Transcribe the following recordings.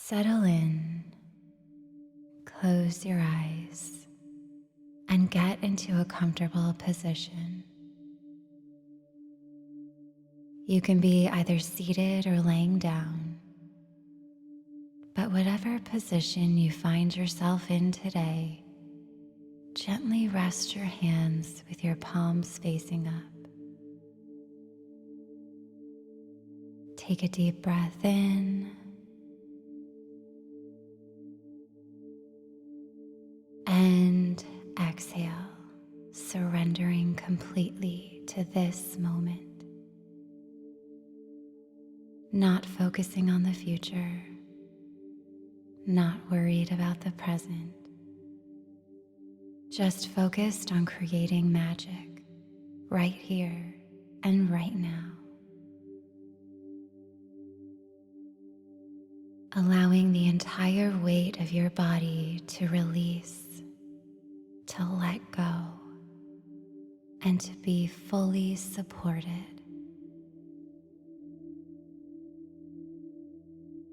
Settle in, close your eyes, and get into a comfortable position. You can be either seated or laying down, but whatever position you find yourself in today, gently rest your hands with your palms facing up. Take a deep breath in and exhale, surrendering completely to this moment. Not focusing on the future, not worried about the present, just focused on creating magic right here and right now. Allowing the entire weight of your body to release, to let go, and to be fully supported.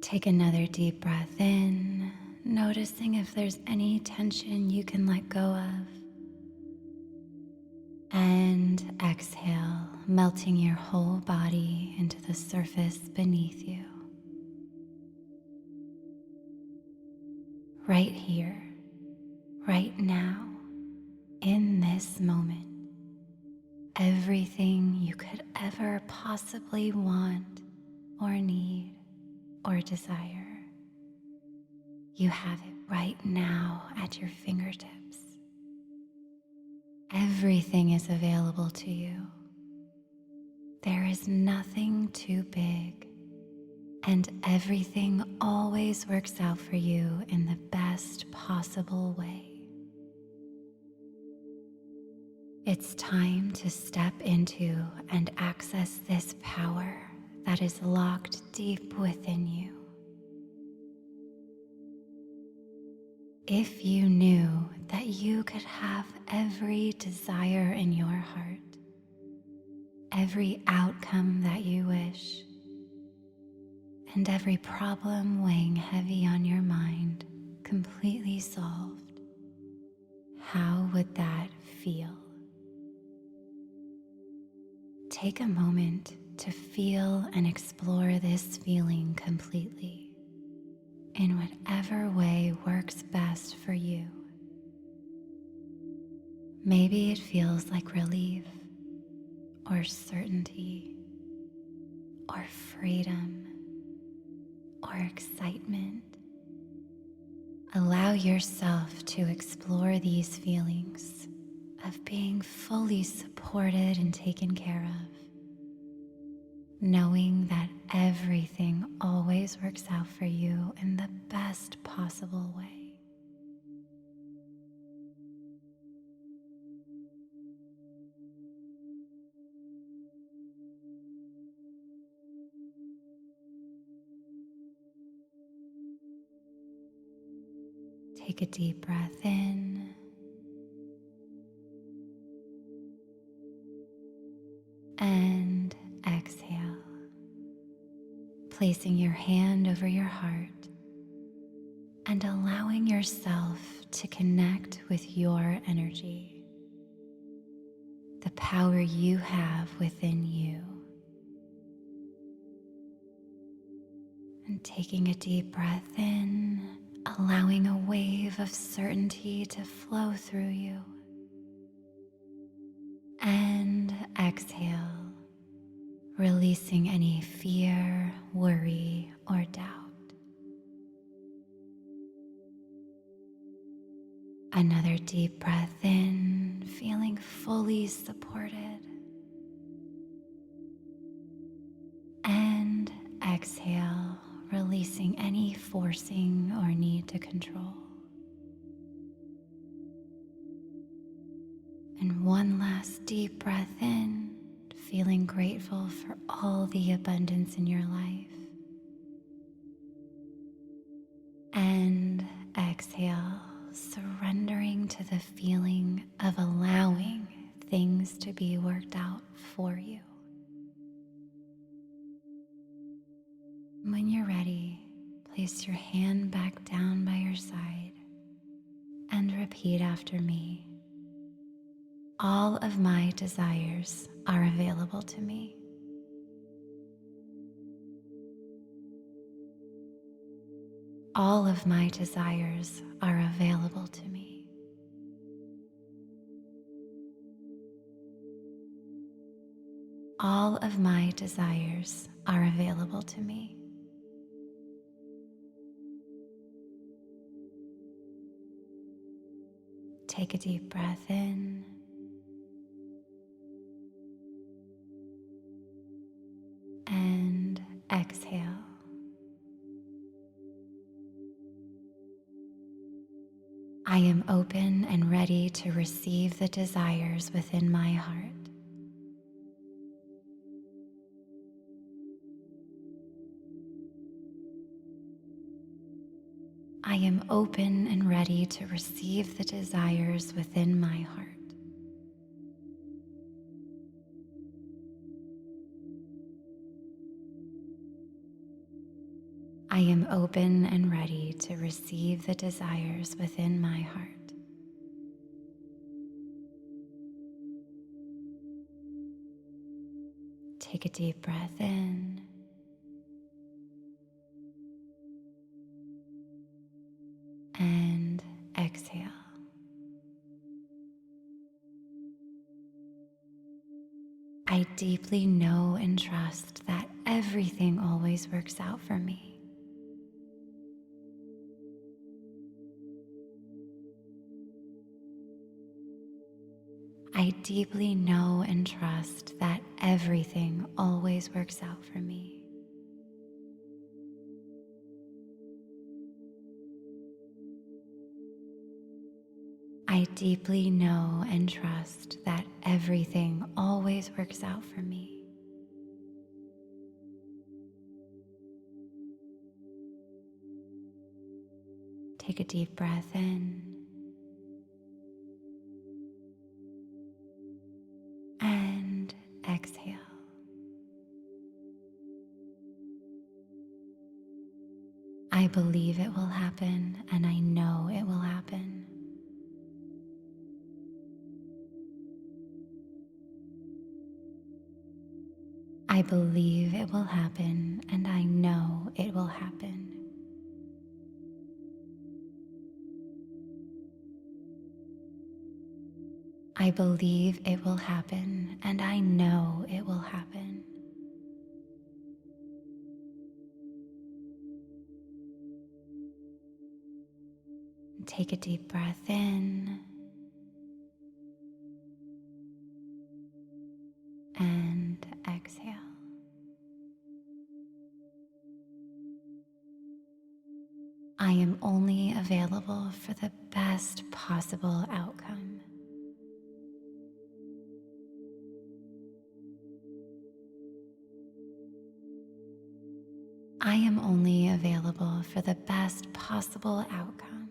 Take another deep breath in, noticing if there's any tension you can let go of. And exhale, melting your whole body into the surface beneath you. Right here, right now, in this moment, everything you could ever possibly want or need or desire, you have it right now at your fingertips. Everything is available to you. There is nothing too big, and everything always works out for you in the best possible way. It's time to step into and access this power that is locked deep within you. If you knew that you could have every desire in your heart, every outcome that you wish, and every problem weighing heavy on your mind completely solved, how would that feel? Take a moment to feel and explore this feeling completely, in whatever way works best for you. Maybe it feels like relief, or certainty, or freedom, or excitement. Allow yourself to explore these feelings of being fully supported and taken care of, knowing that everything always works out for you in the best possible way. Take a deep breath in and exhale, placing your hand over your heart and allowing yourself to connect with your energy, the power you have within you. And taking a deep breath in, allowing a wave of certainty to flow through you. And exhale, releasing any fear, worry, or doubt. Another deep breath in, feeling fully supported. And exhale, releasing any forcing or need to control. And one last deep breath in, feeling grateful for all the abundance in your life. And exhale, surrendering to the feeling of allowing things to be worked out for you. When you're ready, place your hand back down by your side and repeat after me. All of my desires are available to me. All of my desires are available to me. All of my desires are available to me. Take a deep breath in and exhale. I am open and ready to receive the desires within my heart. I am open and ready to receive the desires within my heart. I am open and ready to receive the desires within my heart. Take a deep breath in and exhale. I deeply know and trust that everything always works out for me. I deeply know and trust that everything always works out for me. I deeply know and trust that everything always works out for me. Take a deep breath in and exhale. I believe it will happen, and I know it will happen. I believe it will happen, and I know it will happen. I believe it will happen, and I know it will happen. Take a deep breath in and exhale. I am only available for the best possible outcome. I am only available for the best possible outcome.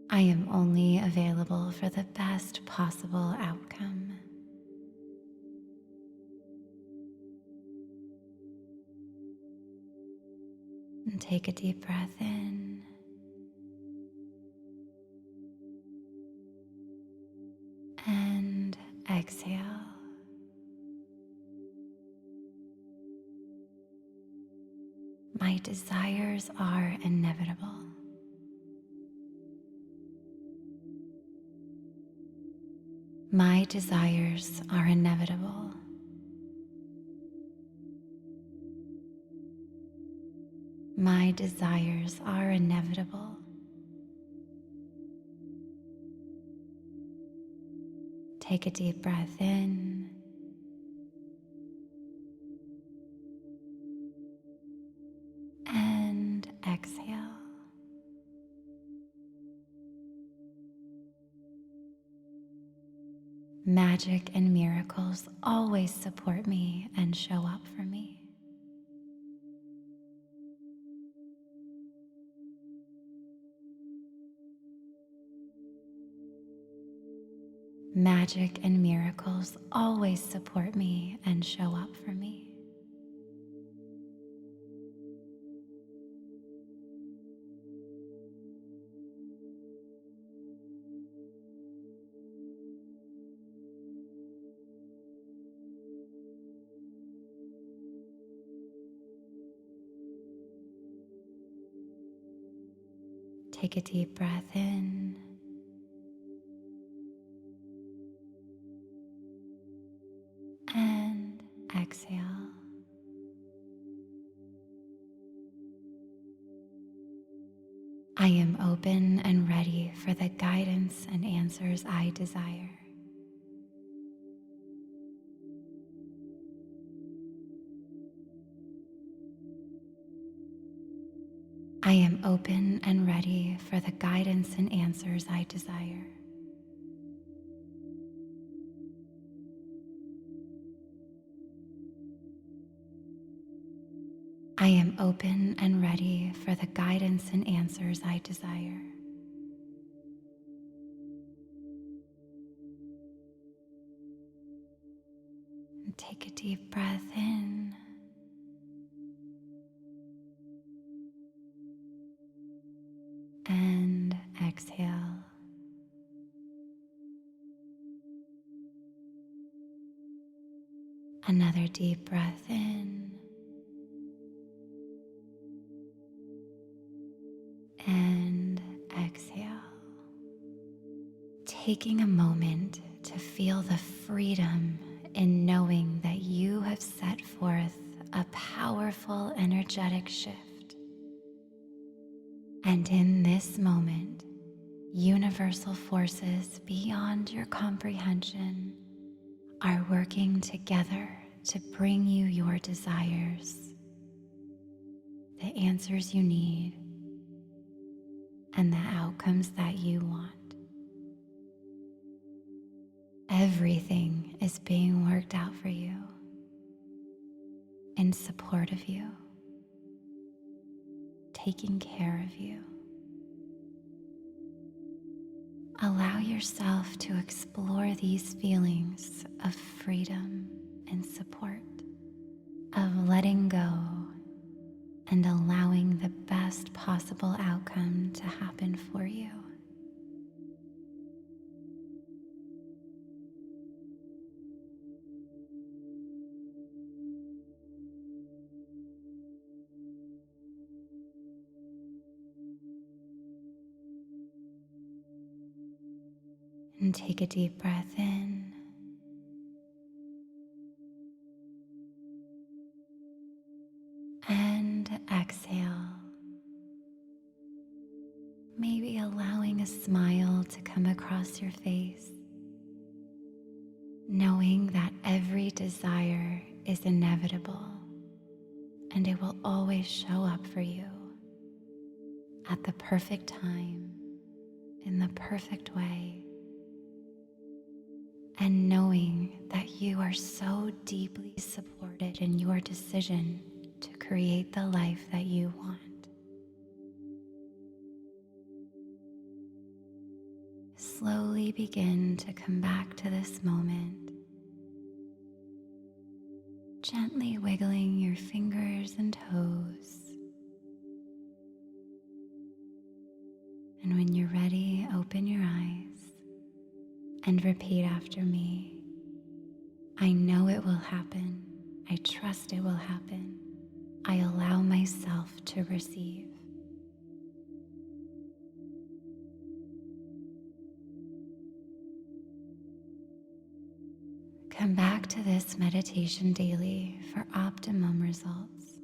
I am only available for the best possible outcome. And take a deep breath in and exhale. My desires are inevitable. My desires are inevitable. My desires are inevitable. Take a deep breath in and exhale. Magic and miracles always support me and show up for me. magic and miracles always support me and show up for me. Take a deep breath in and exhale. I am open and ready for the guidance and answers I desire. I am open and ready for the guidance and answers I desire. I am open and ready for the guidance and answers I desire. And take a deep breath in and exhale. Another deep breath in and exhale. Taking a moment to feel the freedom in knowing that you have set forth a powerful energetic shift. And in this moment, universal forces beyond your comprehension are working together to bring you your desires, the answers you need, and the outcomes that you want. Everything is being worked out for you, in support of you, taking care of you. Allow yourself to explore these feelings of freedom and support, of letting go and allowing the best possible outcome to happen for you. And take a deep breath in and exhale. Maybe allowing a smile to come across your face, knowing that every desire is inevitable and it will always show up for you at the perfect time, in the perfect way. And knowing that you are so deeply supported in your decision to create the life that you want. Slowly begin to come back to this moment, gently wiggling your fingers and toes. And when you're ready, open your eyes and repeat after me. I know it will happen. I trust it will happen. I allow myself to receive. Come back to this meditation daily for optimum results.